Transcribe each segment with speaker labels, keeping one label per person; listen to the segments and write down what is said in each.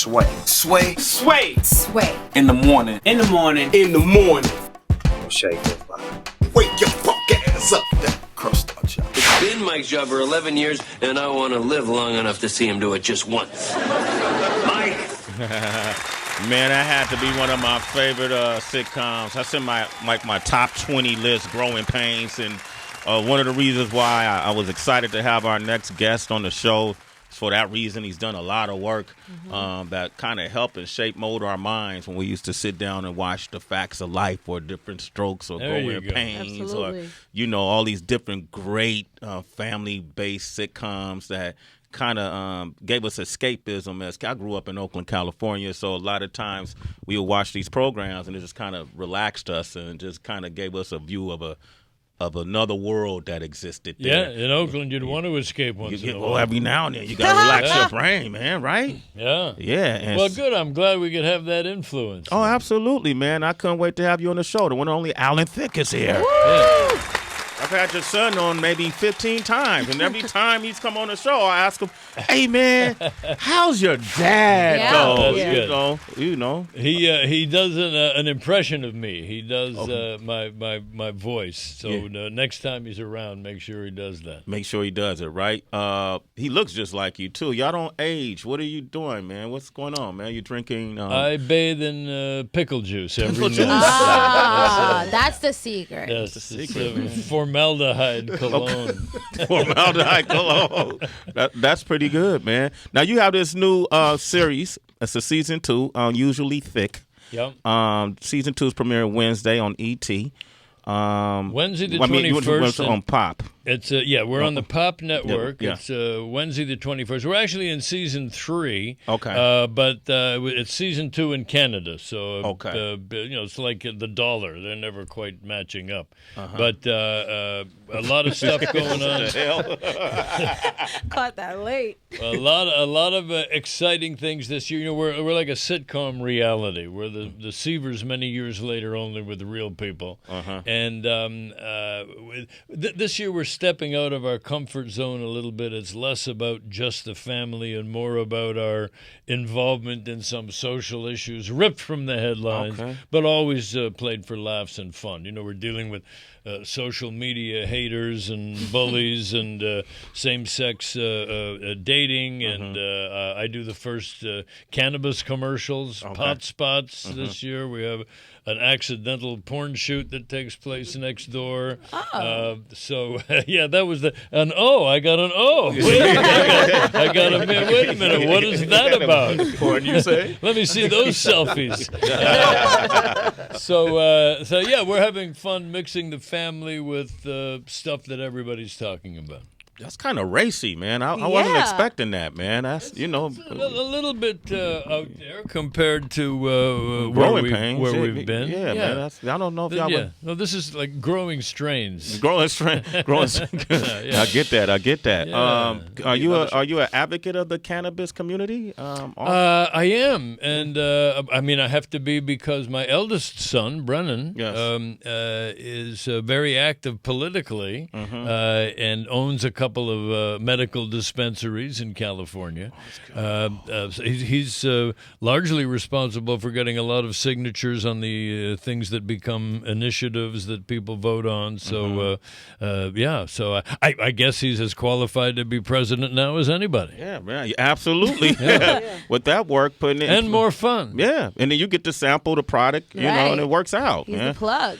Speaker 1: Sway.
Speaker 2: Sway.
Speaker 3: Sway.
Speaker 4: Sway.
Speaker 2: In the morning.
Speaker 3: In the morning.
Speaker 2: In the morning.
Speaker 1: Shay goes by.
Speaker 2: Wake your punk ass up. That crust out, y'all.
Speaker 5: It's been Mike's job for 11 years, and I want to live long enough to see him do it just once. Mike!
Speaker 6: Man, that had to be one of my favorite sitcoms. That's in my top 20 list, Growing Pains, and one of the reasons why I was excited to have our next guest on the show. For that reason, he's done a lot of work that kind of help and shape mold our minds when we used to sit down and watch The Facts of Life or Different Strokes or Growing Pains.
Speaker 4: Absolutely.
Speaker 6: Or, all these different great family-based sitcoms that kind of gave us escapism. As I grew up in Oakland, California, so a lot of times we would watch these programs and it just kind of relaxed us and just kind of gave us a view of another world that existed there.
Speaker 7: Yeah, in Oakland, you'd want to escape once in a while.
Speaker 6: Well, every now and then you got to relax your brain, man, right?
Speaker 7: Yeah.
Speaker 6: Yeah. And
Speaker 7: well, good. I'm glad we could have that influence.
Speaker 6: Oh, absolutely, man. I couldn't wait to have you on the show. The one and only Alan Thicke is here.
Speaker 7: Yeah.
Speaker 6: I've had your son on maybe 15 times, and every time he's come on the show, I ask him, "Hey, man, how's your dad?"
Speaker 4: Yeah.
Speaker 6: Go?
Speaker 7: That's
Speaker 6: You know.
Speaker 7: He does an impression of me. He does my voice. So next time he's around, make sure he does that.
Speaker 6: Make sure he does it, right? He looks just like you, too. Y'all don't age. What are you doing, man? What's going on, man? You drinking?
Speaker 7: I bathe in pickle juice every night.
Speaker 4: That's the secret.
Speaker 7: That's the secret. Formaldehyde cologne.
Speaker 6: Formaldehyde cologne. That's pretty good, man. Now, you have this new series. It's a season 2, Usually Thicke.
Speaker 7: Yep.
Speaker 6: Season 2 is premiering Wednesday on ET.
Speaker 7: Wednesday the 21st.
Speaker 6: On Pop.
Speaker 7: It's we're on the Pop Network.
Speaker 6: Yeah.
Speaker 7: It's Wednesday the 21st. We're actually in season 3.
Speaker 6: Okay.
Speaker 7: But it's season 2 in Canada. So it's like the dollar. They're never quite matching up. But a lot of stuff going on.
Speaker 4: Caught that late.
Speaker 7: A lot of exciting things this year. You know, we're like a sitcom reality. We're the Seavers many years later, only with real people. And this year we're stepping out of our comfort zone a little bit. It's less about just the family and more about our involvement in some social issues, ripped from the headlines, but always played for laughs and fun. You know, we're dealing with social media haters and bullies and same-sex dating, and I do the first cannabis commercials, pot spots this year. We have an accidental porn shoot that takes place next door. That was I got an O. Wait a minute, what is that about?
Speaker 6: Porn, you say?
Speaker 7: Let me see those selfies. We're having fun mixing the family with stuff that everybody's talking about.
Speaker 6: That's kind of racy, man. I wasn't expecting that, man. That's
Speaker 7: a little bit out there compared to
Speaker 6: where
Speaker 7: we've been.
Speaker 6: Yeah, man. I don't know if y'all would.
Speaker 7: No, this is like growing strains.
Speaker 6: Growing strains. I get that.
Speaker 7: Yeah.
Speaker 6: Are you an advocate of the cannabis community?
Speaker 7: I am, and I have to be because my eldest son, Brennan, is very active politically and owns a couple of medical dispensaries in California. He's largely responsible for getting a lot of signatures on the things that become initiatives that people vote on. So, I guess he's as qualified to be president now as anybody.
Speaker 6: Yeah, man, absolutely. With that work, putting it
Speaker 7: and more fun.
Speaker 6: Yeah, and then you get to sample the product, you know, and it works out.
Speaker 4: He's the plug.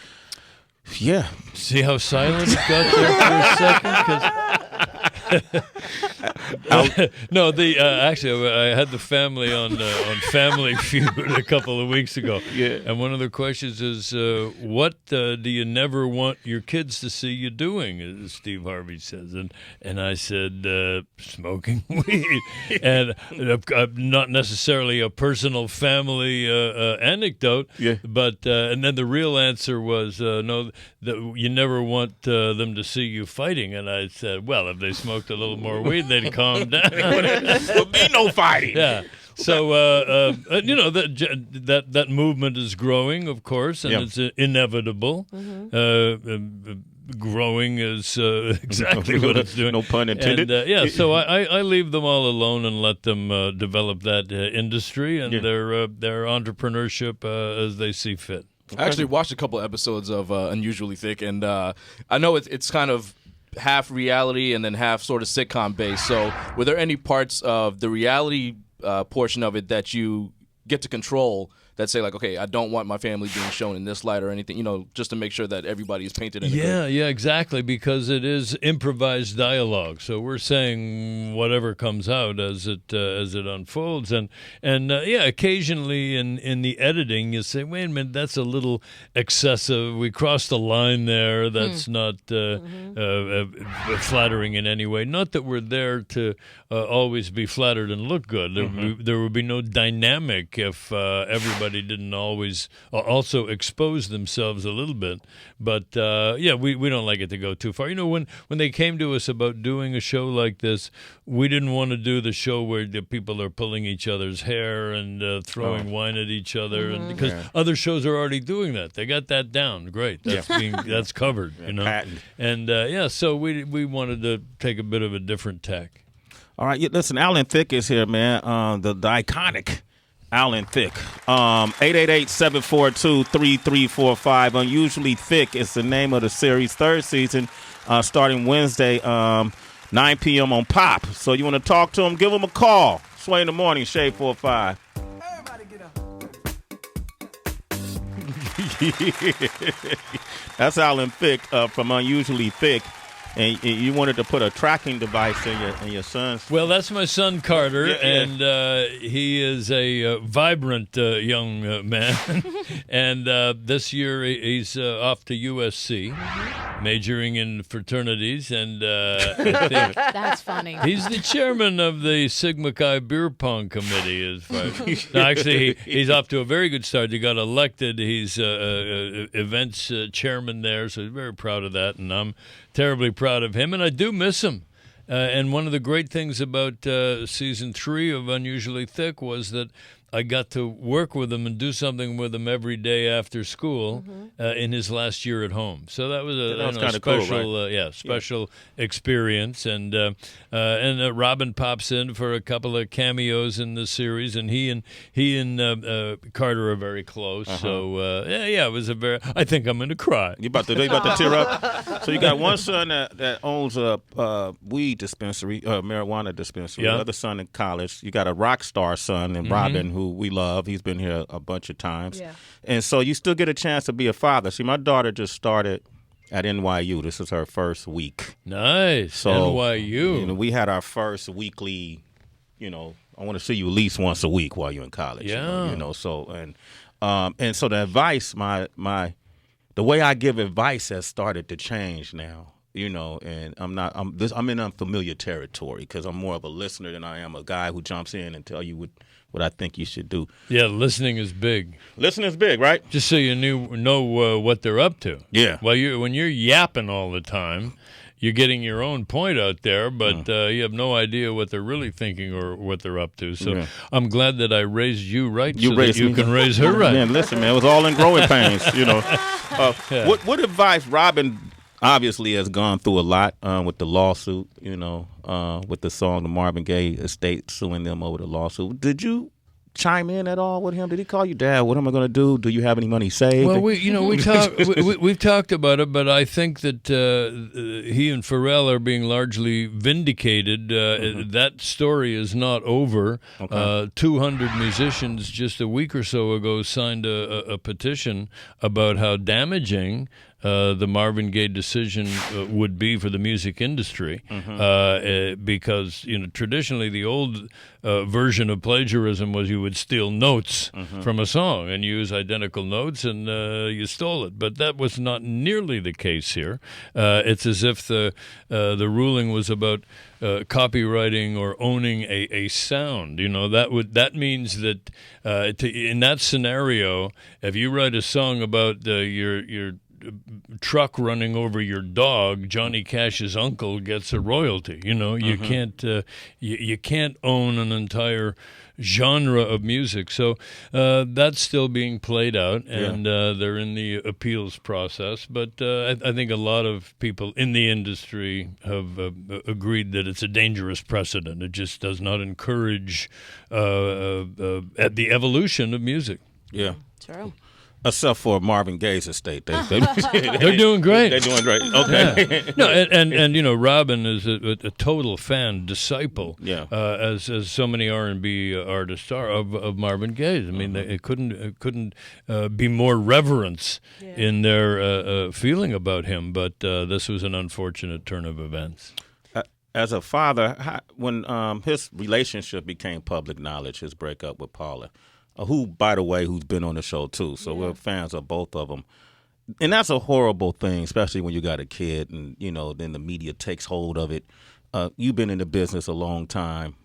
Speaker 6: Yeah.
Speaker 7: See how silent it got there for a second? 'Cause actually, I had the family on Family Feud a couple of weeks ago.
Speaker 6: Yeah.
Speaker 7: And one of the questions is, what do you never want your kids to see you doing? As Steve Harvey says. And I said, smoking weed. And not necessarily a personal family anecdote, but and then the real answer was, no, that you never want them to see you fighting. And I said, well, if they smoked a little more weed, they'd calm down.
Speaker 6: There'll be no fighting.
Speaker 7: Yeah. So, that movement is growing, of course, and it's inevitable. growing is exactly what it's doing.
Speaker 6: No pun intended.
Speaker 7: And, so I leave them all alone and let them develop that industry and their entrepreneurship as they see fit.
Speaker 3: I actually watched a couple episodes of Unusually Thick, and I know it's kind of half reality and then half sort of sitcom based. So were there any parts of the reality portion of it that you get to control that say, like, okay, I don't want my family being shown in this light or anything, just to make sure that everybody is painted in a good...
Speaker 7: Yeah, exactly, because it is improvised dialogue. So we're saying whatever comes out as it unfolds, and occasionally in the editing you say, wait a minute, that's a little excessive. We crossed the line there. That's not flattering in any way. Not that we're there to always be flattered and look good. There would be no dynamic if everybody didn't always also expose themselves a little bit. But we don't like it to go too far. When they came to us about doing a show like this, we didn't want to do the show where the people are pulling each other's hair and throwing wine at each other, and because other shows are already doing that. They got that down. Great. That's covered.
Speaker 6: Patent.
Speaker 7: And so we wanted to take a bit of a different tack.
Speaker 6: All right, listen, Alan Thicke is here, man. The iconic Alan Thicke. 888-742-3345. Unusually Thick is the name of the series. Third season, starting Wednesday, 9 p.m. on Pop. So you want to talk to him, give him a call. Sway in the morning, Shade 45.
Speaker 8: Everybody get up.
Speaker 6: That's Alan Thicke from Unusually Thick. And you wanted to put a tracking device in your son's.
Speaker 7: Well, that's my son Carter, and he is a vibrant young man. And this year he's off to USC, majoring in fraternities, and I think
Speaker 4: That's funny.
Speaker 7: he's the chairman of the Sigma Chi Beer Pong Committee. No, actually, he's off to a very good start. He got elected. He's events chairman there, so he's very proud of that, and I'm terribly proud of him, and I do miss him. And one of the great things about season 3 of Unusually Thick was that I got to work with him and do something with him every day after school in his last year at home. So that was a special,
Speaker 6: cool, right?
Speaker 7: Special experience. And Robin pops in for a couple of cameos in the series, and he and Carter are very close. So it was I think I'm going to cry.
Speaker 6: You about to tear up? So you got one son that owns a weed dispensary, marijuana dispensary. The other son in college. You got a rock star son in Robin, who we love. He's been here a bunch of times. Yeah. And so you still get a chance to be a father. See, my daughter just started at NYU. This is her first week.
Speaker 7: Nice.
Speaker 6: So,
Speaker 7: NYU.
Speaker 6: We had our first weekly, I want to see you at least once a week while you're in college.
Speaker 7: Yeah.
Speaker 6: So and so the advice, the way I give advice has started to change now. And I'm in unfamiliar territory because I'm more of a listener than I am a guy who jumps in and tell you what I think you should do.
Speaker 7: Yeah, listening is big.
Speaker 6: Listening is big, right?
Speaker 7: Just so you know what they're up to.
Speaker 6: Yeah.
Speaker 7: Well, when you're yapping all the time, you're getting your own point out there, but you have no idea what they're really thinking or what they're up to. So I'm glad that I raised you right that you can raise her right.
Speaker 6: Man, listen, man, it was all in growing pains, What advice, Robin obviously has gone through a lot with the lawsuit, with the song, the Marvin Gaye estate suing them over the lawsuit. Did you chime in at all with him? Did he call you, Dad? What am I going to do? Do you have any money saved?
Speaker 7: Well, we've talked about it, but I think that he and Pharrell are being largely vindicated. That story is not over. Okay. 200 musicians just a week or so ago signed a petition about how damaging the Marvin Gaye decision would be for the music industry, because traditionally the old version of plagiarism was you would steal notes from a song and use identical notes, and you stole it. But that was not nearly the case here. It's as if the ruling was about copywriting or owning a sound. That means that in that scenario, if you write a song about your truck running over your dog, Johnny Cash's uncle gets a royalty. You can't you can't own an entire genre of music. So that's still being played out, and they're in the appeals process. But I think a lot of people in the industry have agreed that it's a dangerous precedent. It just does not encourage the evolution of music.
Speaker 6: Yeah.
Speaker 4: True.
Speaker 6: Except for Marvin Gaye's estate. They're
Speaker 7: doing great.
Speaker 6: They're doing great. Okay.
Speaker 7: Yeah. No, and Robin is a total fan, disciple, as so many R&B artists are of Marvin Gaye. I mean, it couldn't be more reverence in their feeling about him. But this was an unfortunate turn of events.
Speaker 6: As a father, when his relationship became public knowledge, his breakup with Paula, who, by the way, who's been on the show too, so we're fans of both of them. And that's a horrible thing, especially when you got a kid and, then the media takes hold of it. You've been in the business a long time.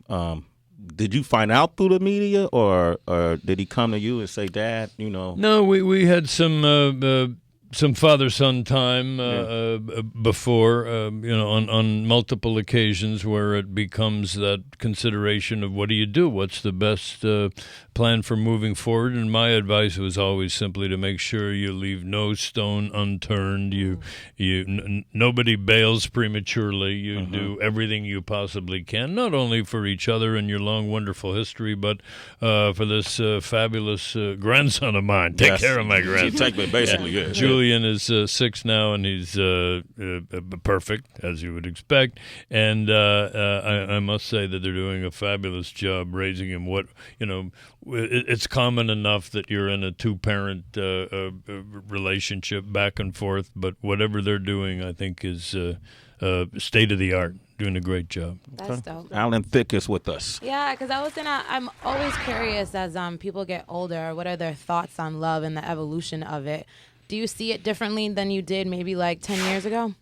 Speaker 6: Did you find out through the media or did he come to you and say, Dad,
Speaker 7: No, we had some father-son time before, on multiple occasions where it becomes that consideration of what do you do? What's the best plan for moving forward? And my advice was always simply to make sure you leave no stone unturned. Nobody bails prematurely. You do everything you possibly can, not only for each other and your long, wonderful history, but for this fabulous grandson of mine. Take care of my grandson.
Speaker 6: Take me, basically,
Speaker 7: Julian is 6 now, and he's perfect, as you would expect. And I must say that they're doing a fabulous job raising him. It's common enough that you're in a two-parent relationship back and forth, but whatever they're doing, I think, is state of the art. Doing a great job.
Speaker 4: That's dope.
Speaker 6: Alan Thicke is with us.
Speaker 4: Yeah, because I'm always curious as people get older, what are their thoughts on love and the evolution of it? Do you see it differently than you did maybe like 10 years ago?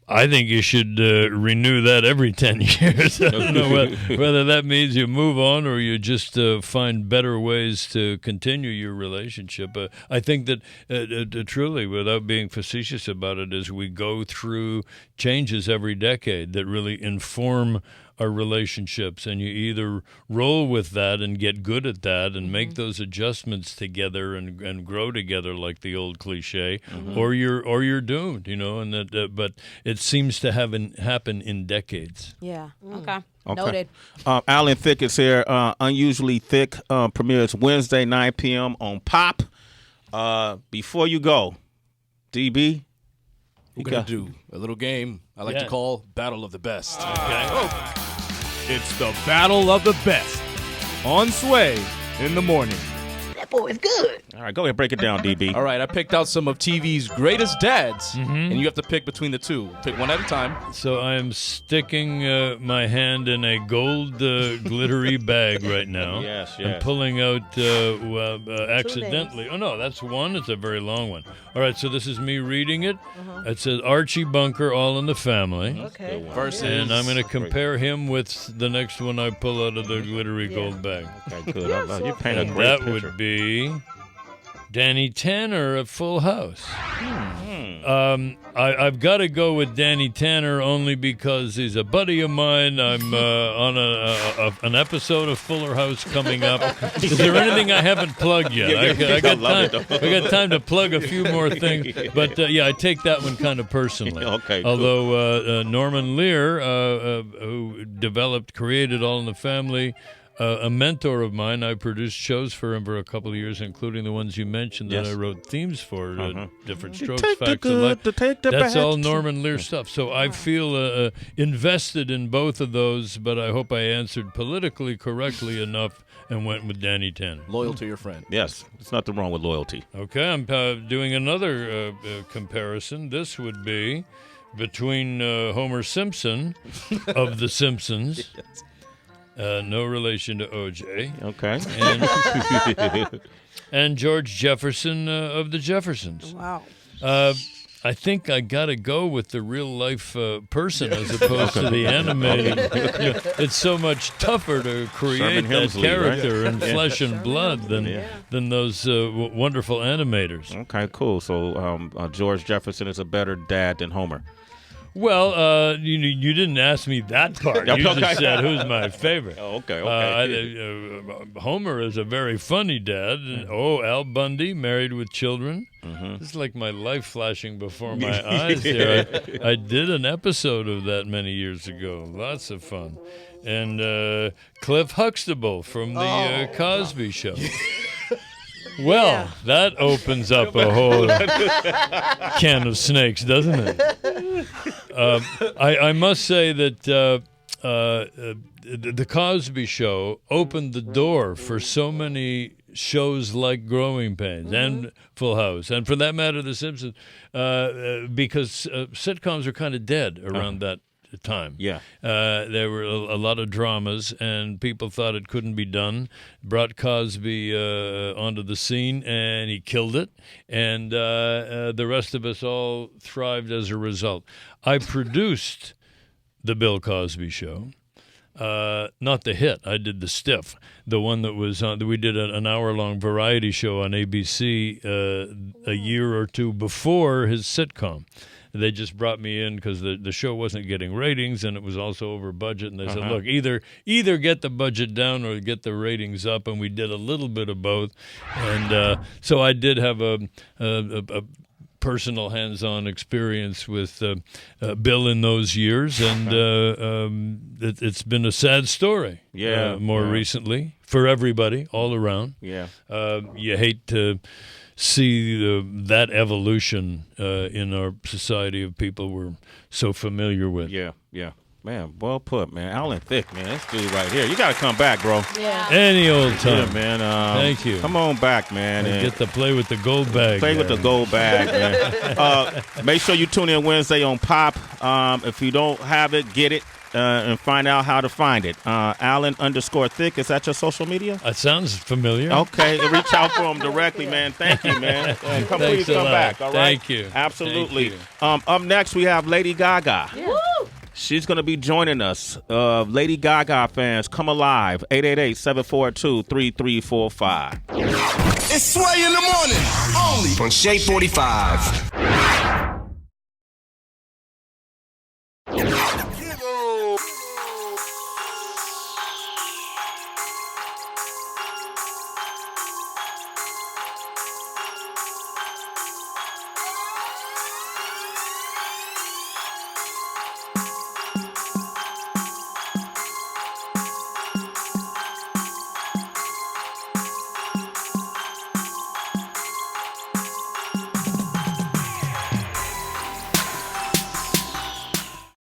Speaker 7: I think you should renew that every 10 years. I don't know whether that means you move on or you just find better ways to continue your relationship. I think that truly, without being facetious about it, as we go through changes every decade that really inform our relationships, and you either roll with that and get good at that and make those adjustments together and grow together, like the old cliche, or you're doomed, and that but it seems to happen in decades.
Speaker 4: Yeah. Okay. Noted.
Speaker 6: Alan Thicke is here. Unusually Thick premieres Wednesday 9 p.m. on Pop. Before you go, DB,
Speaker 3: we're going to do a little game I like to call Battle of the Best.
Speaker 7: Okay.
Speaker 3: It's the Battle of the Best on Sway in the morning.
Speaker 8: That boy is good.
Speaker 6: All right, go ahead, break it down, DB.
Speaker 3: All right, I picked out some of TV's greatest dads, and you have to pick between the two. Pick one at a time.
Speaker 7: So I am sticking my hand in a gold glittery bag right now.
Speaker 6: Yes.
Speaker 7: I'm pulling out accidentally. Oh, no, that's one. It's a very long one. All right, so this is me reading it. It says Archie Bunker, All in the Family.
Speaker 8: Okay.
Speaker 3: Versus...
Speaker 7: And I'm going to compare him with the next one I pull out of the glittery gold bag.
Speaker 6: Okay, good. I love you. Paint a
Speaker 7: And
Speaker 6: great
Speaker 7: that
Speaker 6: picture.
Speaker 7: would be Danny Tanner at Full House. I've got to go with Danny Tanner only because he's a buddy of mine. I'm on an episode of Fuller House coming up. Is there anything I haven't plugged yet? I got time to plug a few more things. But, I take that one kind of personally.
Speaker 6: Okay,
Speaker 7: Although Norman Lear, who created All in the Family, a mentor of mine, I produced shows for him for a couple of years, including the ones you mentioned that I wrote themes for, Different Strokes, Facts of Life. That's all Norman Lear stuff. So I feel invested in both of those, but I hope I answered politically correctly enough and went with Danny Tanner.
Speaker 3: Loyal to your friend.
Speaker 6: Yes, there's nothing wrong with loyalty.
Speaker 7: Okay, I'm doing another comparison. This would be between Homer Simpson of The Simpsons. No relation to O.J.
Speaker 6: Okay.
Speaker 7: And George Jefferson of the Jeffersons.
Speaker 4: Wow.
Speaker 7: I think I got to go with the real life person as opposed to the animated. It's so much tougher to create that character in flesh and blood than those wonderful animators.
Speaker 6: Okay, cool. So George Jefferson is a better dad than Homer.
Speaker 7: Well, you didn't ask me that part. You just said who's my favorite.
Speaker 6: Oh, okay.
Speaker 7: Homer is a very funny dad. Al Bundy, Married with Children. It's like my life flashing before my eyes here. I did an episode of that many years ago. Lots of fun. And Cliff Huxtable from the Cosby Show. Well, that opens up a whole can of snakes, doesn't it? I must say that the Cosby Show opened the door for so many shows like Growing Pains and Full House, and for that matter, The Simpsons, because sitcoms are kind of dead around that time.
Speaker 6: Yeah.
Speaker 7: There were a lot of dramas, and people thought it couldn't be done. Brought Cosby onto the scene, and he killed it. And the rest of us all thrived as a result. I produced The Bill Cosby Show. Not the hit. I did the stiff, the one that was on. We did an hour-long variety show on ABC a year or two before his sitcom. They just brought me in because the show wasn't getting ratings, and it was also over budget. And they said, "Look, either get the budget down or get the ratings up." And we did a little bit of both. And so I did have a personal hands-on experience with Bill in those years, and it's been a sad story. More recently for everybody all around.
Speaker 6: Yeah,
Speaker 7: you hate to see that evolution in our society of people we're so familiar with.
Speaker 6: Yeah. Man, well put, man. Alan Thicke, man. This dude right here. You got to come back, bro.
Speaker 4: Yeah.
Speaker 7: Any old time.
Speaker 6: Yeah, man.
Speaker 7: Thank you.
Speaker 6: Come on back, man.
Speaker 7: And get to play with the gold bag.
Speaker 6: Play with the gold bag, man. Make sure you tune in Wednesday on Pop. If you don't have it, get it. And find out how to find it. Alan_Thicke, is that your social media?
Speaker 7: That sounds familiar.
Speaker 6: Okay, reach out for him directly, man. Thank you, man. Please come back, all right?
Speaker 7: Thank you.
Speaker 6: Absolutely.
Speaker 7: Thank you.
Speaker 6: Up next, we have Lady Gaga.
Speaker 4: Yeah.
Speaker 6: She's going to be joining us. Lady Gaga fans, come alive. 888-742-3345.
Speaker 2: It's Sway in the morning, only
Speaker 1: On Shea 45.